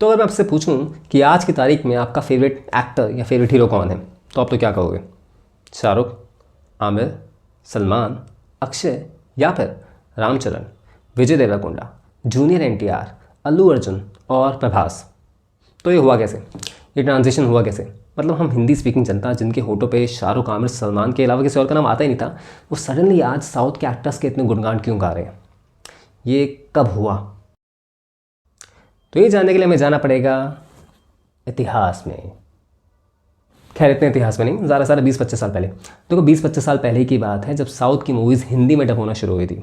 तो अगर मैं आपसे पूछूं कि आज की तारीख में आपका फेवरेट एक्टर या फेवरेट हीरो कौन है, तो आप तो क्या कहोगे? शाहरुख, आमिर, सलमान, अक्षय या फिर रामचरण, विजय देवरकोंडा, जूनियर एनटीआर, अल्लू अर्जुन और प्रभास। तो ये हुआ कैसे? ये ट्रांजिशन हुआ कैसे? मतलब हम हिंदी स्पीकिंग जनता जिनके होठों पे शाहरुख, आमिर, सलमान के अलावा किसी और का नाम आता ही नहीं था, वो सडनली आज साउथ के एक्टर्स के इतने गुणगान क्यों गा रहे हैं? ये कब हुआ? तो ये जानने के लिए हमें जाना पड़ेगा इतिहास में। खैर इतने इतिहास में नहीं, ज़्यादा सारा 20-25 साल पहले। देखो 20-25 साल पहले की बात है जब साउथ की मूवीज़ हिंदी में डब होना शुरू हुई थी।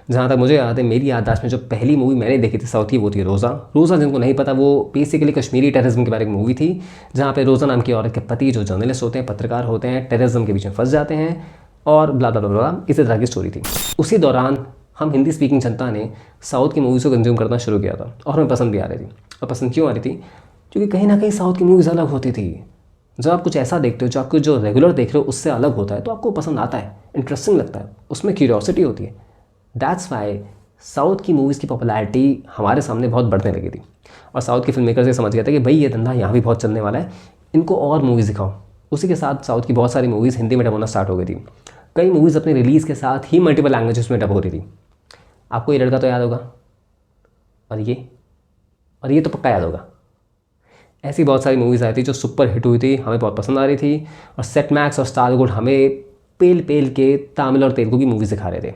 जहाँ तक मुझे याद है, मेरी याददाश्त में जो पहली मूवी मैंने देखी थी साउथ की, वो थी रोज़ा। रोज़ा जिनको नहीं पता, वो बेसिकली कश्मीरी टेररिज्म के बारे में मूवी थी, जहाँ पे रोज़ा नाम की औरत के पति जो जर्नलिस्ट होते हैं, पत्रकार होते हैं, टेररिज्म के बीच में फंस जाते हैं और ब्ला ब्ला ब्ला ब्ला, इसी तरह की स्टोरी थी। उसी दौरान हम हिंदी स्पीकिंग जनता ने साउथ की मूवीज़ को कंज्यूम करना शुरू किया था और हमें पसंद भी आ रही थी। और पसंद क्यों आ रही थी? क्योंकि कहीं ना कहीं साउथ की मूवीज़ अलग होती थी। जब आप कुछ ऐसा देखते हो जो आपको जो रेगुलर देख रहे हो उससे अलग होता है, तो आपको पसंद आता है, इंटरेस्टिंग लगता है, उसमें क्यूरियोसिटी होती है। दैट्स वाई साउथ की मूवीज़ की पॉपुलैरिटी हमारे सामने बहुत बढ़ने लगी थी। और साउथ के फिल्म मेकर से समझ गया था कि भाई ये धंधा यहाँ भी बहुत चलने वाला है, इनको और मूवीज़ दिखाओ। उसी के साथ साउथ की बहुत सारी मूवीज़ हिंदी में डब होना स्टार्ट हो गई थी। कई मूवीज़ अपने रिलीज़ के साथ ही मल्टीपल लैंग्वेजेस में डब हो रही थी। आपको ये लड़का तो याद होगा, और ये तो पक्का याद होगा। ऐसी बहुत सारी मूवीज़ आई थी जो सुपर हिट हुई थी, हमें बहुत पसंद आ रही थी। और सेट मैक्स और स्टार गोल्ड हमें पेल पेल के तमिल और तेलुगु की मूवीज़ दिखा रहे थे।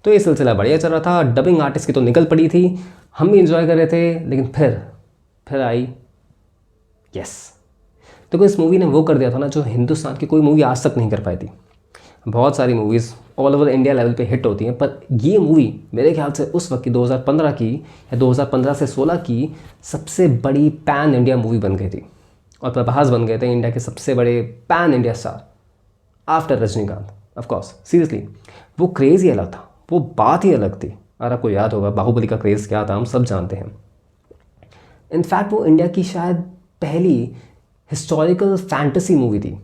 तो ये सिलसिला बढ़िया चल रहा था। डबिंग आर्टिस्ट की तो निकल पड़ी थी, हम भी इंजॉय कर रहे थे। लेकिन फिर आई यस। तो इस मूवी ने वो कर दिया था ना जो हिंदुस्तान की कोई मूवी आज तक नहीं कर पाई थी। बहुत सारी movies all over India level पे हिट होती हैं, पर ये मूवी मेरे ख्याल से उस वक्त की 2015 की या 2015 से 16 की सबसे बड़ी पैन इंडिया मूवी बन गई थी। और प्रभास बन गए थे इंडिया के सबसे बड़े pan India star after Rajinikanth. Of course seriously वो क्रेज़ ही अलग था, वो बात ही अलग थी। अगर आपको याद होगा बाहुबली का क्रेज़ क्या था, हम सब जानते हैं। इनफैक्ट वो इंडिया की शायद पहली हिस्टोरिकल फैंटेसी मूवी थी।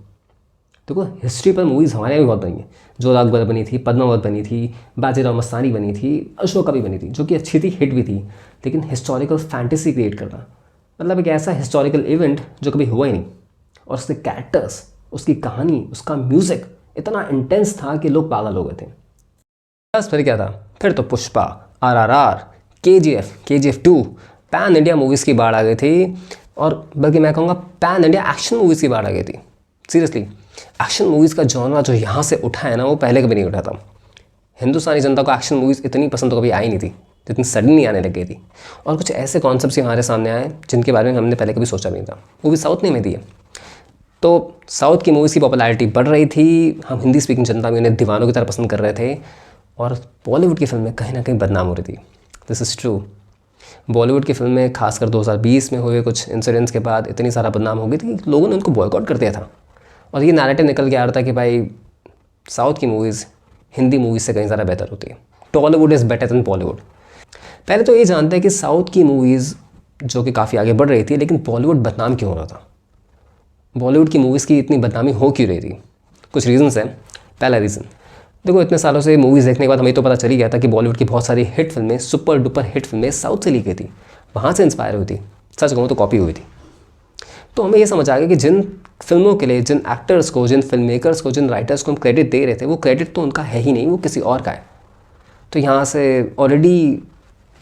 देखो हिस्ट्री पर मूवीज़ हमारे यहाँ भी बहुत बनी है। जोधा अकबर बनी थी, पद्मावत बनी थी, बाजीराव मस्तानी बनी थी, अशोका भी बनी थी, जो कि अच्छी थी, हिट भी थी। लेकिन हिस्टोरिकल फैंटेसी क्रिएट करना मतलब एक ऐसा हिस्टोरिकल इवेंट जो कभी हुआ ही नहीं, और उसके कैरेक्टर्स, उसकी कहानी, उसका म्यूज़िक इतना इंटेंस था कि लोग पागल हो गए थे। बस फिर क्या था? फिर तो Pushpa, RRR, KGF 2, pan India movies की बाढ़ आ गई थी। और बल्कि मैं कहूँगा पैन इंडिया एक्शन मूवीज़ की बाढ़ आ गई थी। सीरियसली एक्शन मूवीज़ का जॉनरा जो यहाँ से उठा है ना, वो पहले कभी नहीं उठा था। हिंदुस्तानी जनता को एक्शन मूवीज़ इतनी पसंद तो कभी आई नहीं थी जितनी सडनली आने लग गई थी। और कुछ ऐसे कॉन्सेप्ट्स हमारे सामने आए जिनके बारे में हमने पहले कभी सोचा भी नहीं था, वो भी साउथ ने में दिए। तो साउथ की मूवीज़ की पॉपुलैरिटी बढ़ रही थी, हम हिंदी स्पीकिंग जनता भी उन्हें दीवानों की तरह पसंद कर रहे थे, और बॉलीवुड की फिल्में कहीं ना कहीं बदनाम हो रही थी। This is true. बॉलीवुड की फिल्में खासकर 2020 में हुए कुछ इंसिडेंट्स के बाद इतनी सारा बदनाम हो गई थी कि लोगों ने उनको बॉयकॉट कर दिया था। और ये नैरेटिव निकल के आ रहा था कि भाई साउथ की मूवीज़ हिंदी मूवीज़ से कहीं ज़्यादा बेहतर होती है, Tollywood is better than Bollywood. पहले तो ये जानते हैं कि साउथ की मूवीज़ जो कि काफ़ी आगे बढ़ रही थी, लेकिन बॉलीवुड बदनाम क्यों हो रहा था? बॉलीवुड की मूवीज़ की इतनी बदनामी हो क्यों रही थी? कुछ रीज़न्स हैं। पहला रीज़न, देखो इतने सालों से मूवीज़ देखने के बाद हमें तो पता चल ही गया था कि बॉलीवुड की बहुत सारी हिट फिल्में, सुपर डुपर हिट फिल्में साउथ से ली गई थी, वहाँ से इंस्पायर हुई थी। सच कहूँ तो कॉपी हुई थी। तो हमें ये समझ आ गया कि जिन फिल्मों के लिए, जिन एक्टर्स को, जिन फिल्म मेकर्स को, जिन राइटर्स को हम क्रेडिट दे रहे थे, वो क्रेडिट तो उनका है ही नहीं, वो किसी और का है। तो यहाँ से ऑलरेडी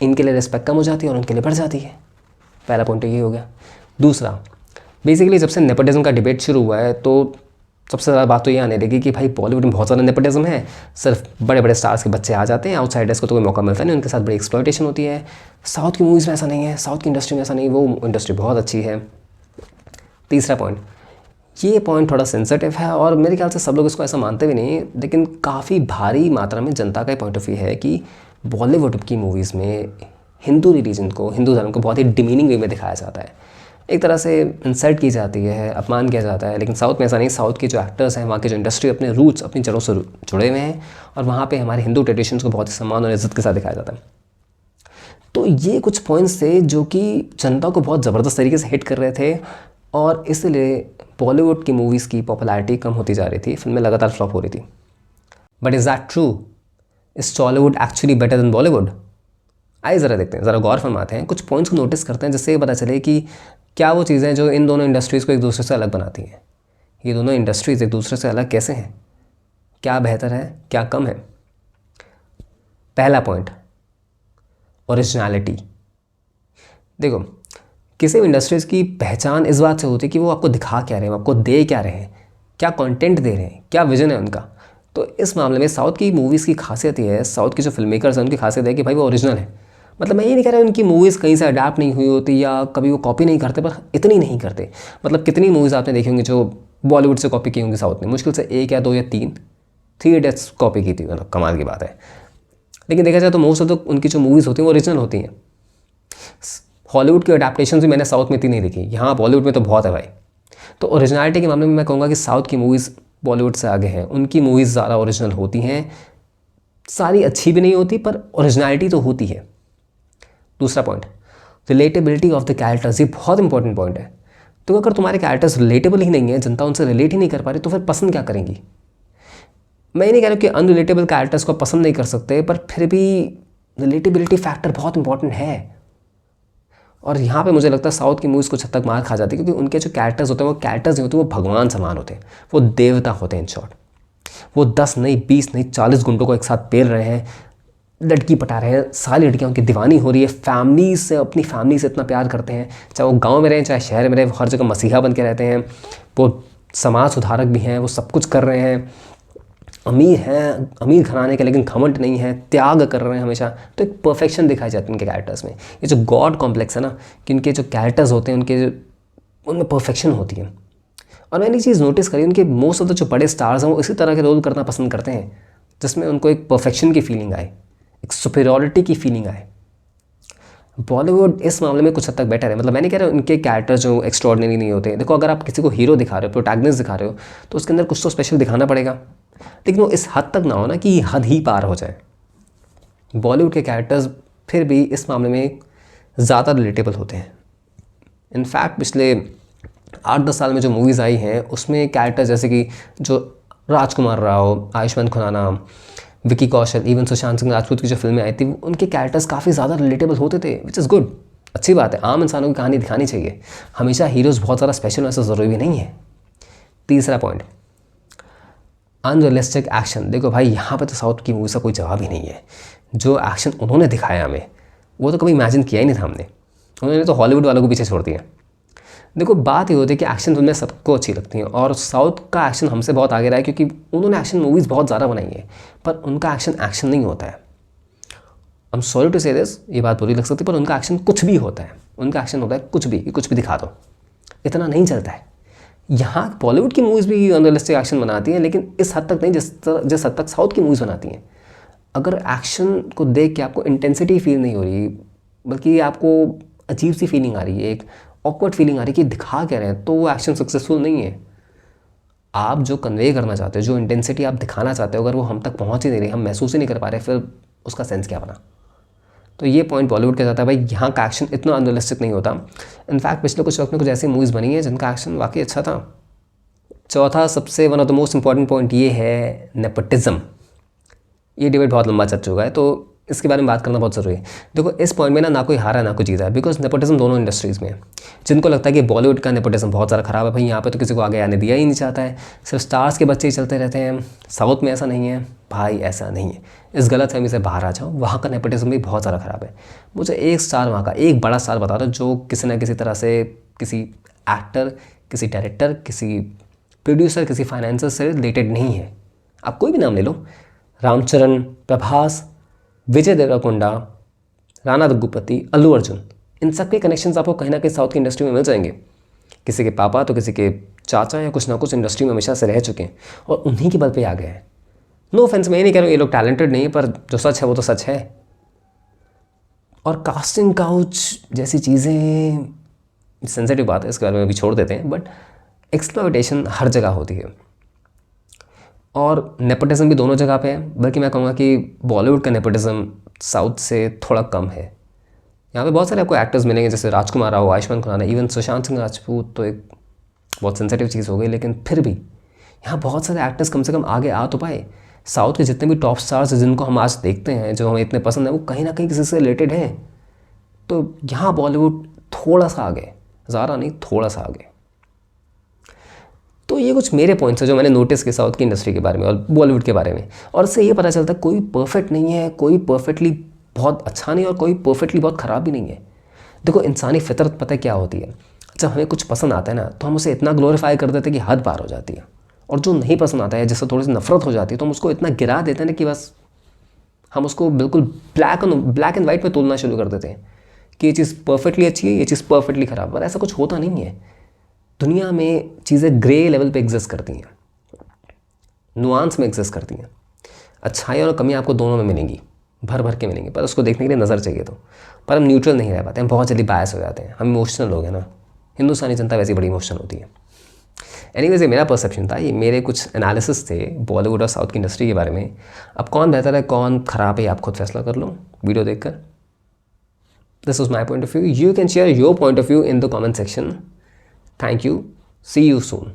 इनके लिए रिस्पेक्ट कम हो जाती है और उनके लिए बढ़ जाती है। पहला पॉइंट ये हो गया। दूसरा, बेसिकली जब से नेपोटिज्म का डिबेट शुरू हुआ है तो सबसे ज़्यादा बात तो ये आने लगी कि भाई बॉलीवुड में बहुत ज़्यादा नेपोटिज्म है, सिर्फ बड़े बड़े स्टार्स के बच्चे आ जाते हैं, आउटसाइडर्स को तो कोई मौका मिलता नहीं, उनके साथ बड़ी एक्सप्लॉयटेशन होती है। साउथ की मूवीज़ में ऐसा नहीं है, साउथ की इंडस्ट्री में ऐसा नहीं, वो इंडस्ट्री बहुत अच्छी है। तीसरा पॉइंट, ये पॉइंट थोड़ा सेंसिटिव है और मेरे ख्याल से सब लोग इसको ऐसा मानते भी नहीं, लेकिन काफ़ी भारी मात्रा में जनता का पॉइंट ऑफ व्यू है कि बॉलीवुड की मूवीज़ में हिंदू रिलीजन को, हिंदू धर्म को बहुत ही डिमीनिंग वे में दिखाया जाता है, एक तरह से इंसल्ट की जाती है, अपमान किया जाता है। लेकिन साउथ में ऐसा नहीं। साउथ के जो एक्टर्स हैं, वहाँ के जो इंडस्ट्री अपने रूट्स, अपनी जड़ों से जुड़े हुए हैं, और वहाँ पे हमारे हिंदू ट्रेडिशंस को बहुत ही सम्मान और इज्जत के साथ दिखाया जाता है। तो ये कुछ पॉइंट्स थे जो कि जनता को बहुत ज़बरदस्त तरीके से हिट कर रहे थे, और इसलिए बॉलीवुड की मूवीज़ की पॉपुलैरिटी कम होती जा रही थी, फिल्में लगातार फ्लॉप हो रही थी। But is that true? Is Tollywood actually better than Bollywood? आइए ज़रा देखते हैं, ज़रा गौर फरमाते हैं, कुछ पॉइंट्स को नोटिस करते हैं, जिससे ये पता चले कि क्या वो चीज़ें जो इन दोनों इंडस्ट्रीज़ को एक दूसरे से अलग बनाती हैं। ये दोनों इंडस्ट्रीज़ एक दूसरे से अलग कैसे हैं, क्या बेहतर है, क्या कम है। पहला पॉइंट, ओरिजिनलिटी। देखो, किसी भी इंडस्ट्रीज़ की पहचान इस बात से होती है कि वो आपको दिखा क्या रहे हैं, आपको दे क्या रहे हैं, क्या कंटेंट दे रहे हैं, क्या विजन है उनका। तो इस मामले में साउथ की मूवीज़ की खासियत ये है, साउथ के जो फिल्म मेकर्स हैं उनकी खासियत है कि भाई वो ओरिजिनल है। मतलब मैं ये नहीं कह रहा उनकी मूवीज़ कहीं से अडाप्ट नहीं हुई होती या कभी वो कॉपी नहीं करते, पर इतनी नहीं करते। मतलब कितनी मूवीज़ आपने देखी होंगी जो बॉलीवुड से कॉपी की होंगी साउथ ने, मुश्किल से 1 या 2 या 3 थ्री इडियट्स कॉपी की थी, मतलब कमाल की बात है। लेकिन देखा जाए तो मोस्ट ऑफ द उनकी जो मूवीज़ होती हैं वो ओरिजिनल होती हैं। हॉलीवुड की अडेप्टेशन भी मैंने साउथ में इतनी नहीं देखी, यहाँ बॉलीवुड में तो बहुत है भाई। तो ओरिजिनलिटी के मामले में मैं कहूँगा कि साउथ की मूवीज़ बॉलीवुड से आगे हैं, उनकी मूवीज़ ज़्यादा ओरिजिनल होती हैं। सारी अच्छी भी नहीं होती पर ओरिजिनलिटी तो होती है। दूसरा point, relatability of the characters. ये बहुत इंपॉर्टेंट पॉइंट है। तो अगर तुम्हारे कैरेक्टर्स रिलेटेबल ही नहीं है, जनता उनसे रिलेट ही नहीं कर पा रही, तो फिर पसंद क्या करेंगी। मैं ये नहीं कह रहा कि अनरिलेटेबल कैरेक्टर्स को पसंद नहीं कर सकते, पर फिर भी रिलेटेबिलिटी फैक्टर बहुत इंपॉर्टेंट है। और यहाँ पे मुझे लगता है साउथ की मूवीज़ कुछ हद तक मार खा जाती है, क्योंकि उनके जो कैरेक्टर्स होते हैं वो कैरेक्टर्स नहीं होते, वो भगवान समान होते हैं, वो देवता होते हैं। इन शॉर्ट, वो 10 नहीं, 20 नहीं, 40 गुंडों को एक साथ पेल रहे हैं, लड़की पटा रहे हैं, सारी लड़कियाँ उनकी दीवानी हो रही है, फैमिली से, अपनी फैमिली से इतना प्यार करते हैं, चाहे वो गाँव में रहें चाहे शहर में रहें, वो हर जगह मसीहा बन के रहते हैं, वो समाज सुधारक भी हैं, वो सब कुछ कर रहे हैं, अमीर हैं, अमीर घराने के, लेकिन घमंड नहीं है, त्याग कर रहे हैं हमेशा। तो एक परफेक्शन दिखाई जाती है उनके कैरेक्टर्स में। ये जो गॉड कॉम्प्लेक्स है ना, कि उनके जो कैरेक्टर्स होते हैं उनमें परफेक्शन होती है। और मैंने ये चीज़ नोटिस करी, उनके मोस्ट ऑफ द जो बड़े स्टार्स हैं वो इसी तरह के रोल करना पसंद करते हैं, जिसमें उनको एक परफेक्शन की फीलिंग आए, एक सुपीरियॉरिटी की फीलिंग आए। बॉलीवुड इस मामले में कुछ हद तक बेटर है। मतलब मैं नहीं कह रहा उनके कैरेक्टर जो एक्स्ट्रॉर्डिनरी नहीं होते। देखो, अगर आप किसी को हीरो दिखा रहे हो, प्रोटैगनिस्ट दिखा रहे हो, तो उसके अंदर कुछ तो स्पेशल दिखाना पड़ेगा, लेकिन वो इस हद तक ना हो ना कि हद ही पार हो जाए। बॉलीवुड के कैरेक्टर्स फिर भी इस मामले में ज़्यादा रिलेटेबल होते हैं। इनफैक्ट पिछले 8-10 साल में जो मूवीज़ आई हैं उसमें कैरेक्टर्स जैसे कि जो राजकुमार राव, आयुष्मान खुराना, विकी कौशल, इवन सुशांत सिंह राजपूत की जो फिल्में आई थी, उनके कैरेक्टर्स काफ़ी ज़्यादा रिलेटेबल होते थे, विच इज़ गुड। अच्छी बात है, आम इंसानों की कहानी दिखानी चाहिए। हमेशा हीरोज़ बहुत ज़्यादा स्पेशल वैसा ज़रूरी भी नहीं है। तीसरा पॉइंट, अनरियलिस्टिक एक्शन। देखो भाई, यहाँ पे तो साउथ की मूवी का कोई जवाब ही नहीं है। जो एक्शन उन्होंने दिखाया हमें, वो तो कभी इमेजिन किया ही नहीं था हमने। उन्होंने तो हॉलीवुड वालों को पीछे छोड़ दिया। देखो, बात ये होती है कि एक्शन फिल्में सबको अच्छी लगती हैं, और साउथ का एक्शन हमसे बहुत आगे रहा है, क्योंकि उन्होंने एक्शन मूवीज़ बहुत ज़्यादा बनाई है, पर उनका एक्शन नहीं होता है। आई एम सॉरी टू से दिस, ये बात बुरी लग सकती है, पर उनका एक्शन कुछ भी होता है। उनका एक्शन होता है कुछ भी दिखा दो, इतना नहीं चलता है। यहाँ बॉलीवुड की मूवीज़ भी अनरियलिस्टिक एक्शन बनाती हैं, लेकिन इस हद तक नहीं जिस हद तक साउथ की मूवीज़ बनाती हैं। अगर एक्शन को देख के आपको इंटेंसिटी फील नहीं हो रही, बल्कि आपको अजीब सी फीलिंग आ रही है, एक ऑकवर्ड फीलिंग आ रही है कि दिखा क्या रहे हैं, तो वो एक्शन सक्सेसफुल नहीं है। आप जो कन्वे करना चाहते हो, जो इंटेंसिटी आप दिखाना चाहते हो, अगर वो हम तक पहुँच ही नहीं रही, हम महसूस ही नहीं कर पा रहे, फिर उसका सेंस क्या बना। तो ये पॉइंट बॉलीवुड के साथ है भाई, यहाँ का एक्शन इतना अनरियलिस्टिक नहीं होता। इनफैक्ट पिछले कुछ वक्त में कुछ ऐसी मूवीज़ बनी है जिनका एक्शन वाकई अच्छा था। चौथा, सबसे one of the most important point ये है नेपोटिज्म। ये डिबेट बहुत लंबा चल चुका है, तो इसके बारे में बात करना बहुत ज़रूरी है। देखो, इस पॉइंट में ना कोई हारा ना कोई जीता है, बिकॉज नेपोटिज्म दोनों इंडस्ट्रीज़ में है। जिनको लगता है कि बॉलीवुड का नेपोटिज्म बहुत ज़्यादा ख़राब है, भाई यहाँ पे तो किसी को आगे आने दिया ही नहीं चाहता है, सिर्फ स्टार्स के बच्चे ही चलते रहते हैं, साउथ में ऐसा नहीं है भाई, ऐसा नहीं है। इस गलतफहमी से बाहर आ जाओ, वहाँ का नेपोटिज्म भी बहुत ज़्यादा ख़राब है। मुझे एक स्टार, वहाँ का एक बड़ा स्टार बता दो जो किसी न किसी तरह से किसी एक्टर, किसी डायरेक्टर, किसी प्रोड्यूसर, किसी फाइनेंसर से रिलेटेड नहीं है। आप कोई भी नाम ले लो, रामचरण, प्रभास, विजय देवरकोंडा, राणा रघुपति, अल्लू अर्जुन, इन सब के कनेक्शंस आपको कहीं ना कहीं साउथ की इंडस्ट्री में मिल जाएंगे। किसी के पापा तो किसी के चाचा या कुछ ना कुछ इंडस्ट्री में हमेशा से रह चुके हैं, और उन्हीं के बल पे आ गए हैं। नो ऑफेंस, मैं ये नहीं कह रहा हूँ ये लोग टैलेंटेड नहीं है, पर जो सच है वो तो सच है। और कास्टिंग काउच जैसी चीज़ें सेंसिटिव बात है, इसके बारे में भी छोड़ देते हैं, बट एक्सप्लॉयटेशन हर जगह होती है, और नेपोटिज्म भी दोनों जगह पे है। बल्कि मैं कहूँगा कि बॉलीवुड का नेपोटिज्म साउथ से थोड़ा कम है। यहाँ पे बहुत सारे आपको एक्टर्स मिलेंगे, जैसे राजकुमार राव, आयुष्मान खुराना, इवन सुशांत सिंह राजपूत तो एक बहुत सेंसिटिव चीज़ हो गई, लेकिन फिर भी यहाँ बहुत सारे एक्टर्स कम से कम आगे आ तो पाए। साउथ के जितने भी टॉप स्टार्स जिनको हम आज देखते हैं, जो हमें इतने पसंद हैं, वो कहीं ना कहीं किसी से रिलेटेड हैं। तो यहाँ बॉलीवुड थोड़ा सा आगे, ज़्यादा नहीं, थोड़ा सा आगे। तो ये कुछ मेरे पॉइंट्स हैं जो मैंने नोटिस किए साउथ की इंडस्ट्री के बारे में और बॉलीवुड के बारे में। और इससे ये पता चलता है कोई परफेक्ट नहीं है, कोई परफेक्टली बहुत अच्छा नहीं और कोई परफेक्टली बहुत ख़राब भी नहीं है। देखो, इंसानी फितरत पता है क्या होती है, जब हमें कुछ पसंद आता है ना तो हम उसे इतना ग्लोरीफाई कर देते हैं कि हद पार हो जाती है। और जो नहीं पसंद आता है, जिससे थोड़ी सी नफरत हो जाती है, तो हम उसको इतना गिरा देते हैं ना कि बस हम उसको बिल्कुल ब्लैक एंड वाइट में तोलना शुरू कर देते हैं कि ये चीज़ परफेक्टली अच्छी है, ये चीज़ परफेक्टली ख़राब। पर ऐसा कुछ होता नहीं है। दुनिया में चीज़ें ग्रे लेवल पे एग्जिस्ट करती हैं, नुआंस में एग्जिस्ट करती हैं। अच्छाई और कमियाँ आपको दोनों में मिलेंगी, भर भर के मिलेंगी, पर उसको देखने के लिए नज़र चाहिए तो। पर हम न्यूट्रल नहीं रह पाते, हम बहुत जल्दी बायस हो जाते हैं, हम इमोशनल हो गए ना। हिंदुस्तानी जनता वैसी बड़ी इमोशनल होती है। एनीवेज, ये मेरा परसेप्शन था, ये मेरे कुछ एनालिसिस थे बॉलीवुड और साउथ की इंडस्ट्री के बारे में। अब कौन बेहतर है, कौन ख़राब है, आप खुद फैसला कर लो वीडियो देखकर। This was my point of view. You can share your point of view in the comment section. Thank you. See you soon.